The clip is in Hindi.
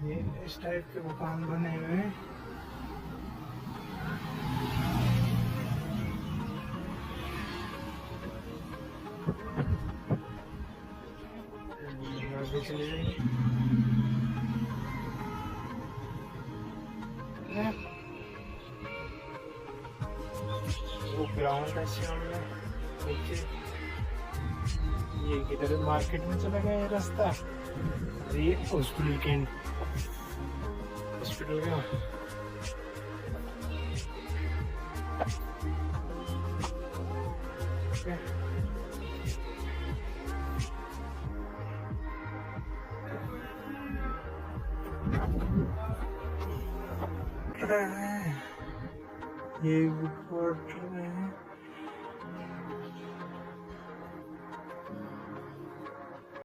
ये इस टाइप के मकान बने हुए हैं। आगे चले जाएंगे। वो ग्राउंड है सामने नीचे। ये किधर मार्केट में चला गया ये रास्ता। ये हॉस्पिटल के हॉस्पिटल का ये